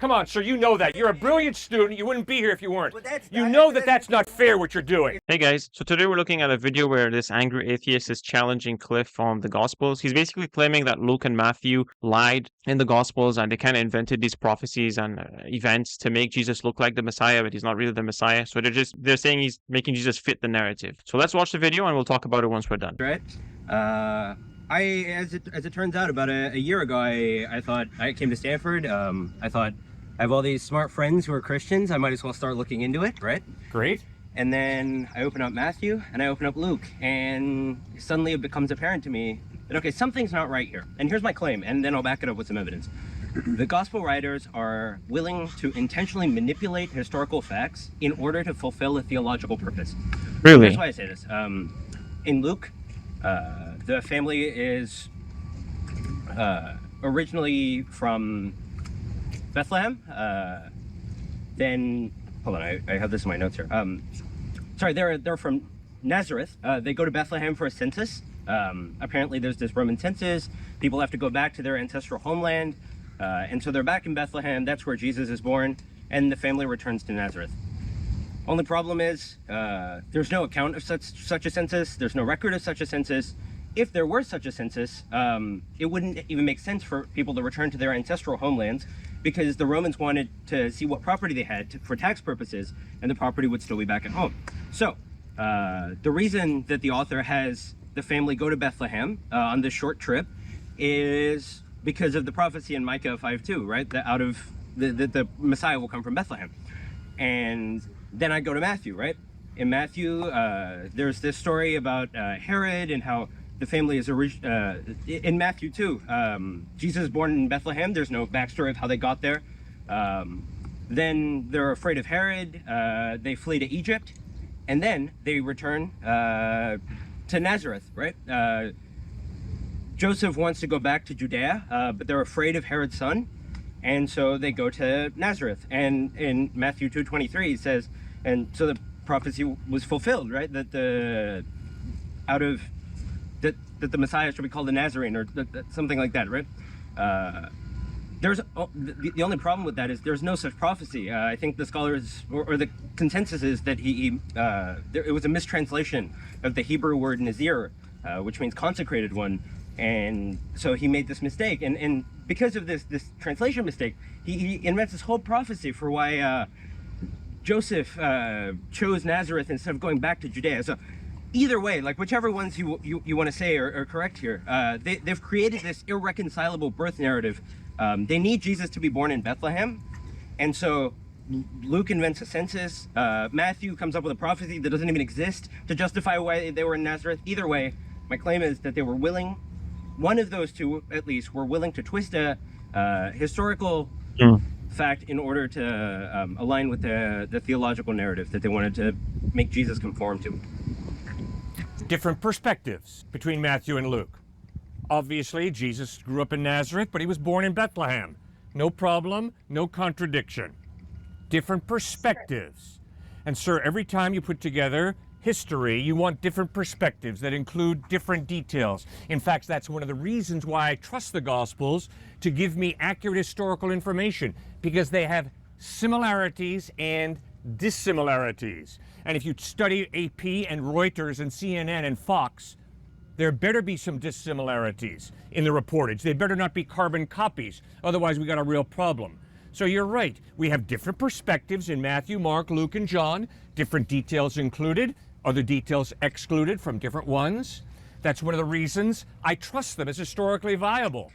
Come on, sir, you know that. You're a brilliant student. You wouldn't be here if you weren't. Well, You know that that's not fair what you're doing. Hey guys, so today we're looking at a video where this angry atheist is challenging Cliff on the Gospels. He's basically claiming that Luke and Matthew lied in the Gospels and they kind of invented these prophecies and events to make Jesus look like the Messiah, but he's not really the Messiah. So they're saying he's making Jesus fit the narrative. So let's watch the video and we'll talk about it once we're done. Right. As it turns out, about a year ago, I thought I came to Stanford. I thought I have all these smart friends who are Christians. I might as well start looking into it, right? Great. And then I open up Matthew and I open up Luke, and suddenly it becomes apparent to me that, okay, something's not right here. And here's my claim, and then I'll back it up with some evidence. The gospel writers are willing to intentionally manipulate historical facts in order to fulfill a theological purpose. Really? That's why I say this. In Luke, the family is originally from Bethlehem. Then, hold on, I have this in my notes here. Sorry, they're from Nazareth. They go to Bethlehem for a census. Apparently there's this Roman census. People have to go back to their ancestral homeland. And so they're back in Bethlehem. That's where Jesus is born. And the family returns to Nazareth. Only problem is there's no account of such a census. There's no record of such a census. If there were such a census, it wouldn't even make sense for people to return to their ancestral homelands, because the Romans wanted to see what property they had for tax purposes, and the property would still be back at home. So the reason that the author has the family go to Bethlehem on this short trip is because of the prophecy in Micah 5:2, right? That out of the Messiah will come from Bethlehem. And then I go to Matthew, right? In Matthew, there's this story about Herod and how the family is in Matthew 2. Jesus is born in Bethlehem. There's no backstory of how they got there. Then they're afraid of Herod. They flee to Egypt, and then they return to Nazareth, right? Joseph wants to go back to Judea, but they're afraid of Herod's son, and so they go to Nazareth. And in Matthew 2:23 it says, and so the prophecy was fulfilled, right? That the Messiah should be called a Nazarene, or something like that, right? The only problem with that is there's no such prophecy. I think the scholars, or the consensus is that it was a mistranslation of the Hebrew word Nazir, which means consecrated one. And so he made this mistake, and because of this translation mistake, he invents this whole prophecy for why Joseph chose Nazareth instead of going back to Judea. So either way, like whichever ones you want to say are correct here, they've created this irreconcilable birth narrative. They need Jesus to be born in Bethlehem, and so Luke invents a census. Matthew comes up with a prophecy that doesn't even exist to justify why they were in Nazareth. Either way, my claim is that they were willing, one of those two at least, were willing to twist a historical fact in order to align with the theological narrative that they wanted to make Jesus conform to. Different perspectives between Matthew and Luke. Obviously, Jesus grew up in Nazareth, but he was born in Bethlehem. No problem, no contradiction. Different perspectives. And sir, every time you put together history, you want different perspectives that include different details. In fact, that's one of the reasons why I trust the Gospels to give me accurate historical information, because they have similarities and dissimilarities. And if you study AP and Reuters and CNN and Fox, there better be some dissimilarities in the reportage. They better not be carbon copies. Otherwise, we got a real problem. So you're right. We have different perspectives in Matthew, Mark, Luke, and John. Different details included, other details excluded from different ones. That's one of the reasons I trust them as historically viable,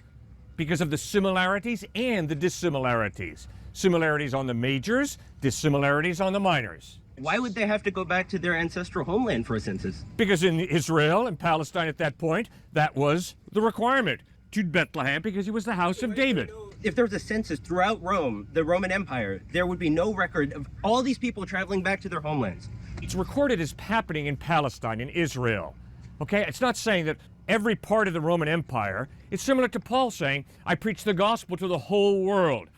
because of the similarities and the dissimilarities. Similarities on the majors, dissimilarities on the minors. Why would they have to go back to their ancestral homeland for a census? Because in Israel and Palestine at that point, that was the requirement, to Bethlehem, because it was the house of David. If there was a census throughout Rome, the Roman Empire, there would be no record of all these people traveling back to their homelands. It's recorded as happening in Palestine, in Israel. Okay, it's not saying that every part of the Roman Empire. It's similar to Paul saying, I preach the gospel to the whole world.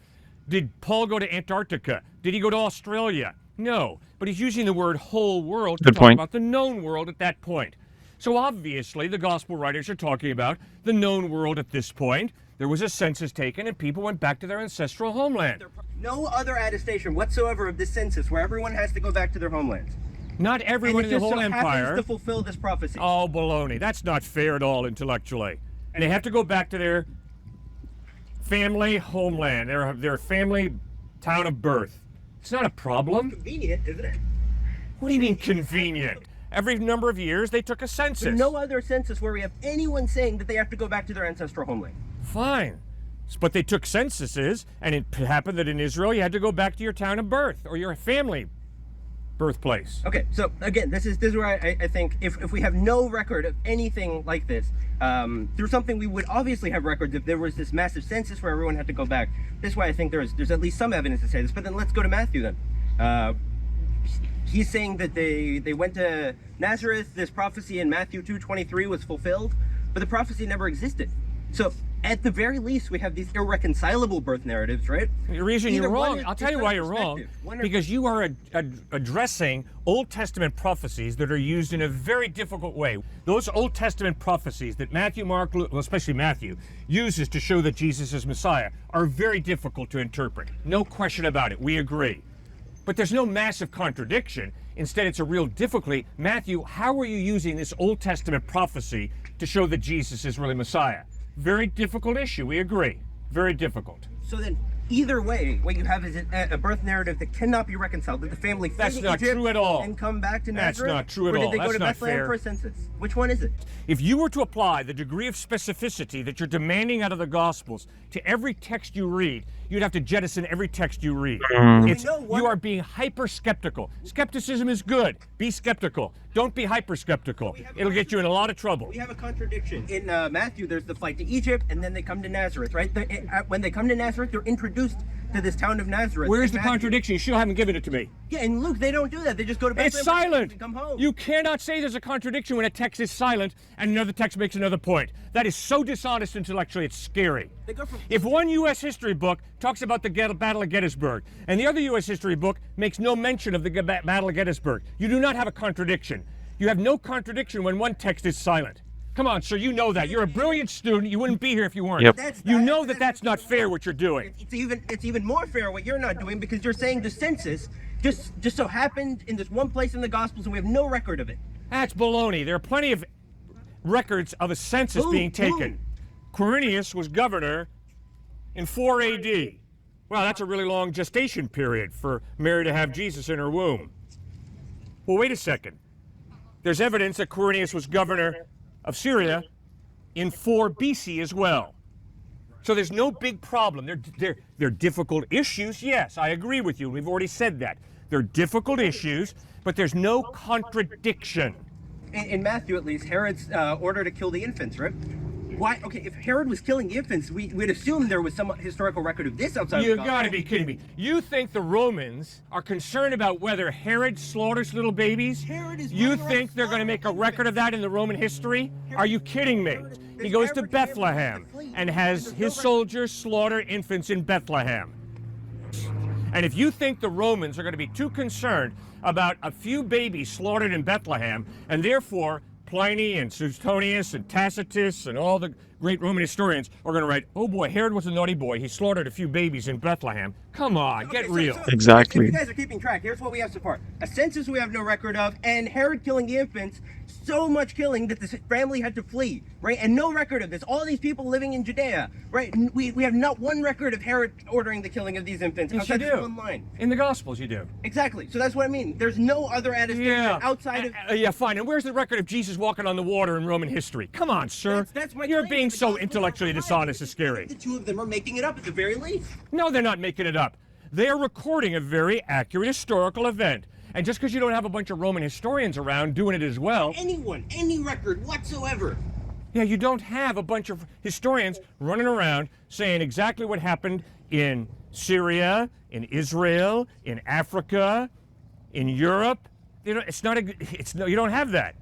Did Paul go to Antarctica? Did he go to Australia? No, but he's using the word whole world to talk about the known world at that point. So obviously the gospel writers are talking about the known world at this point. There was a census taken and people went back to their ancestral homeland. No other attestation whatsoever of this census where everyone has to go back to their homelands. Not everyone in the whole empire happens to fulfill this prophecy. Oh, baloney. That's not fair at all intellectually. And they have to go back to their family homeland, their family town of birth. It's not a problem. Convenient, isn't it? What do you mean convenient? Every number of years they took a census. There's no other census where we have anyone saying that they have to go back to their ancestral homeland. Fine. But they took censuses, and it happened that in Israel you had to go back to your town of birth or your family birthplace. Okay, so again, this is where I think if we have no record of anything like this, through something we would obviously have records if there was this massive census where everyone had to go back. This is why I think there's at least some evidence to say this. But then let's go to Matthew then. He's saying that they went to Nazareth. This prophecy in Matthew 2:23 was fulfilled, but the prophecy never existed. So at the very least, we have these irreconcilable birth narratives, right? The reason you're wrong, I'll tell you why you're wrong, because you are addressing Old Testament prophecies that are used in a very difficult way. Those Old Testament prophecies that Matthew, Mark, Luke, well, especially Matthew, uses to show that Jesus is Messiah are very difficult to interpret. No question about it. We agree. But there's no massive contradiction. Instead, it's a real difficulty. Matthew, how are you using this Old Testament prophecy to show that Jesus is really Messiah? Very difficult issue, we agree. Very difficult. So then, either way, what you have is a birth narrative that cannot be reconciled. That the family fled to Egypt true at all. And come back to Nazareth. That's not true at all. Or did they go That's to not Bethlehem fair. for a census? Which one is it? If you were to apply the degree of specificity that you're demanding out of the Gospels to every text you read, you'd have to jettison every text you read. You are being hyper-skeptical. Skepticism is good. Be skeptical. Don't be hyper-skeptical. It'll get you in a lot of trouble. We have a contradiction. In Matthew, there's the flight to Egypt, and then they come to Nazareth, right? When they come to Nazareth, they're introduced to this town of Nazareth. Where's the contradiction? You still haven't given it to me. Yeah, in Luke, they don't do that. They just go to Bethlehem It's silent. and come home. You cannot say there's a contradiction when a text is silent and another text makes another point. That is so dishonest intellectually, it's scary. If one U.S. history book talks about the Battle of Gettysburg and the other U.S. history book makes no mention of the Battle of Gettysburg, you do not have a contradiction. You have no contradiction when one text is silent. Come on, sir, you know that. You're a brilliant student. You wouldn't be here if you weren't. Yep. You know that that's not fair what you're doing. It's even more fair what you're not doing, because you're saying the census just so happened in this one place in the Gospels and we have no record of it. That's baloney. There are plenty of records of a census being taken. Quirinius was governor in 4 AD. Wow, that's a really long gestation period for Mary to have Jesus in her womb. Well, wait a second. There's evidence that Quirinius was governor of Syria in 4 BC as well. So there's no big problem. They're difficult issues. Yes, I agree with you. We've already said that. They're difficult issues, but there's no contradiction. In Matthew, at least, Herod's order to kill the infants, right? Why? Okay, if Herod was killing the infants, we'd assume there was some historical record of this outside of the You Gospel. gotta be kidding me. You think the Romans are concerned about whether Herod slaughters little babies? You think they're gonna make a record of that in the Roman history? Are you kidding me? He goes to Bethlehem and has his soldiers slaughter infants in Bethlehem. And if you think the Romans are going to be too concerned about a few babies slaughtered in Bethlehem, and therefore Pliny and Suetonius and Tacitus and all the great Roman historians are going to write, oh boy, Herod was a naughty boy. He slaughtered a few babies in Bethlehem. Come on, get real. Exactly. If you guys are keeping track, here's what we have so far. A census we have no record of, and Herod killing the infants, so much killing that this family had to flee, right? And no record of this. All these people living in Judea, right? We have not one record of Herod ordering the killing of these infants. Yes, you outside this do. one line. In the Gospels, you do. Exactly. So that's what I mean. There's no other attestation outside of... Yeah, fine. And where's the record of Jesus walking on the water in Roman history? Come on, sir. That's my You're claim. being The so Gospels intellectually are lying. dishonest. It's scary. The two of them are making it up at the very least. No, they're not making it up. They are recording a very accurate historical event. And just because you don't have a bunch of Roman historians around doing it as well... Anyone, any record whatsoever. Yeah, you don't have a bunch of historians running around saying exactly what happened in Syria, in Israel, in Africa, in Europe. You know, you don't have that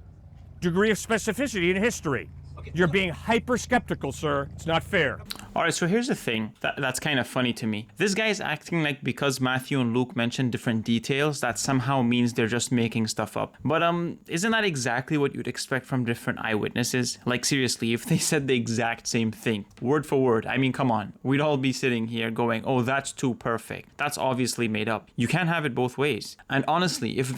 degree of specificity in history. Okay, You're being hyper skeptical, sir. It's not fair. All right, so here's the thing that's kind of funny to me. This guy is acting like because Matthew and Luke mentioned different details, that somehow means they're just making stuff up. But isn't that exactly what you'd expect from different eyewitnesses? Like, seriously, if they said the exact same thing, word for word, I mean, come on. We'd all be sitting here going, oh, that's too perfect. That's obviously made up. You can't have it both ways. And honestly, if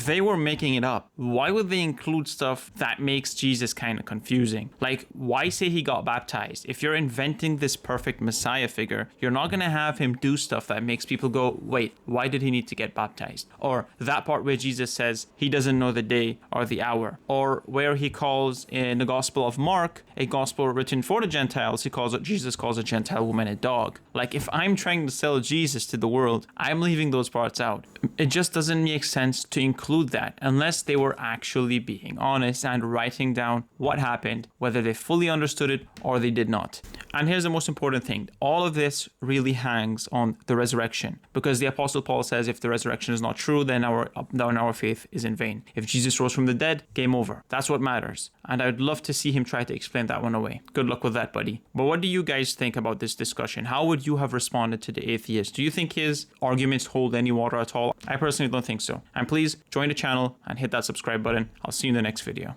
they were making it up, why would they include stuff that makes Jesus kind of confusing? Like, why say he got baptized? If you're inventing this perfect Messiah figure, you're not going to have him do stuff that makes people go, wait, why did he need to get baptized? Or that part where Jesus says he doesn't know the day or the hour. Or where he calls in the Gospel of Mark, a gospel written for the Gentiles, Jesus calls a Gentile woman a dog. Like, if I'm trying to sell Jesus to the world, I'm leaving those parts out. It just doesn't make sense to include that unless they were actually being honest and writing down what happened, whether they fully understood it or they did not. And here's the most important thing. All of this really hangs on the resurrection, because the Apostle Paul says if the resurrection is not true, then our faith is in vain. If Jesus rose from the dead, game over. That's what matters. And I'd love to see him try to explain that one away. Good luck with that, buddy. But what do you guys think about this discussion? How would you have responded to the atheist? Do you think his arguments hold any water at all? I personally don't think so. And please join the channel and hit that subscribe button. I'll see you in the next video.